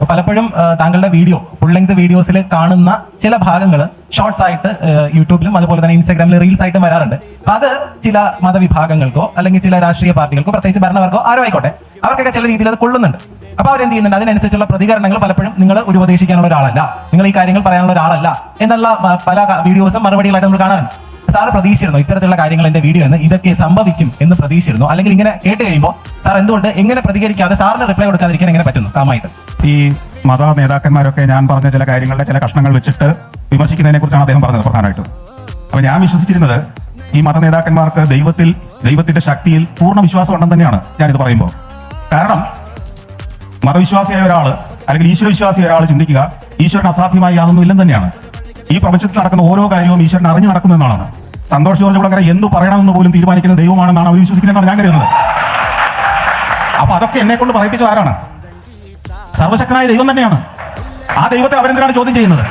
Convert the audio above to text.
പലപ്പോഴും താങ്കളുടെ video full length വീഡിയോസിൽ കാണുന്ന ചില ഭാഗങ്ങൾ ഷോർട്സ് ആയിട്ട് യൂട്യൂബിലും അതുപോലെ തന്നെ ഇൻസ്റ്റാഗ്രാമിലും റീൽസ് ആയിട്ടും വരാറുണ്ട്. അപ്പൊ അത് ചില മതവിഭാഗങ്ങൾക്കോ അല്ലെങ്കിൽ ചില രാഷ്ട്രീയ പാർട്ടികൾക്കോ പ്രത്യേകിച്ച് ഭരണവർക്കോ ആരോ ആയിക്കോട്ടെ അവർക്കൊക്കെ ചില രീതിയിൽ അത് കൊള്ളുന്നുണ്ട്. അപ്പൊ അവരെന്ത് ചെയ്യുന്നുണ്ട്, അതിനനുസരിച്ചുള്ള പ്രതികരണങ്ങൾ പലപ്പോഴും നിങ്ങൾ ഒരു ഉപദേശിക്കാനുള്ള ഒരാളല്ല, നിങ്ങൾ ഈ കാര്യങ്ങൾ പറയാനുള്ള ഒരാളല്ല എന്നുള്ള പല വീഡിയോസും മറുപടികളായിട്ട് നമ്മൾ കാണാറുണ്ട്. സാറ് പ്രതീക്ഷിച്ചിരുന്നു ഇത്തരത്തിലുള്ള കാര്യങ്ങൾ എന്റെ വീഡിയോ എന്ന് ഇതൊക്കെ സംഭവിക്കും എന്ന് പ്രതീക്ഷിച്ചിരുന്നു? അല്ലെങ്കിൽ ഇങ്ങനെ കേട്ട് കഴിയുമ്പോൾ സാർ എന്തുകൊണ്ട് എങ്ങനെ പ്രതികരിക്കാതെ സാറിന് റിപ്ലൈ കൊടുക്കാതിരിക്കാൻ എങ്ങനെ പറ്റുന്നു കാമായിട്ട്? ഈ മത നേതാക്കന്മാരൊക്കെ ഞാൻ പറഞ്ഞ ചില കാര്യങ്ങളുടെ ചില കഷ്ണങ്ങൾ വെച്ചിട്ട് വിമർശിക്കുന്നതിനെ കുറിച്ചാണ് അദ്ദേഹം പറഞ്ഞത് പ്രധാനമായിട്ടും. അപ്പൊ ഞാൻ വിശ്വസിച്ചിരുന്നത് ഈ മത നേതാക്കന്മാർക്ക് ദൈവത്തിന്റെ ശക്തിയിൽ പൂർണ്ണ വിശ്വാസം ഉണ്ടെന്ന് തന്നെയാണ് ഞാനിത് പറയുമ്പോൾ. കാരണം മതവിശ്വാസിയായ ഒരാൾ അല്ലെങ്കിൽ ഈശ്വരവിശ്വാസിയായ ഒരാൾ ചിന്തിക്കുക ഈശ്വരൻ അസാധ്യമായി യാതൊന്നും ഇല്ലെന്ന് തന്നെയാണ്. ഈ പ്രപഞ്ചത്തിൽ നടക്കുന്ന ഓരോ കാര്യവും ഈശ്വരൻ അറിഞ്ഞു നടക്കുന്നു എന്നാണ്. സന്തോഷ് ജോർജ് കുളങ്ങര എന്തു പറയണമെന്ന് പോലും തീരുമാനിക്കുന്ന ദൈവമാണെന്നാണ് അവർ വിശ്വസിക്കുന്നതെന്നാണ് ഞാൻ കരുതുന്നത്. അപ്പൊ അതൊക്കെ എന്നെ കൊണ്ട് പറയിപ്പിച്ചത് ആരാണ്? സർവശക്തനായ ദൈവം തന്നെയാണ്. ആ ദൈവത്തെ അവരെന്തിനാണ് ചോദ്യം ചെയ്യുന്നത്?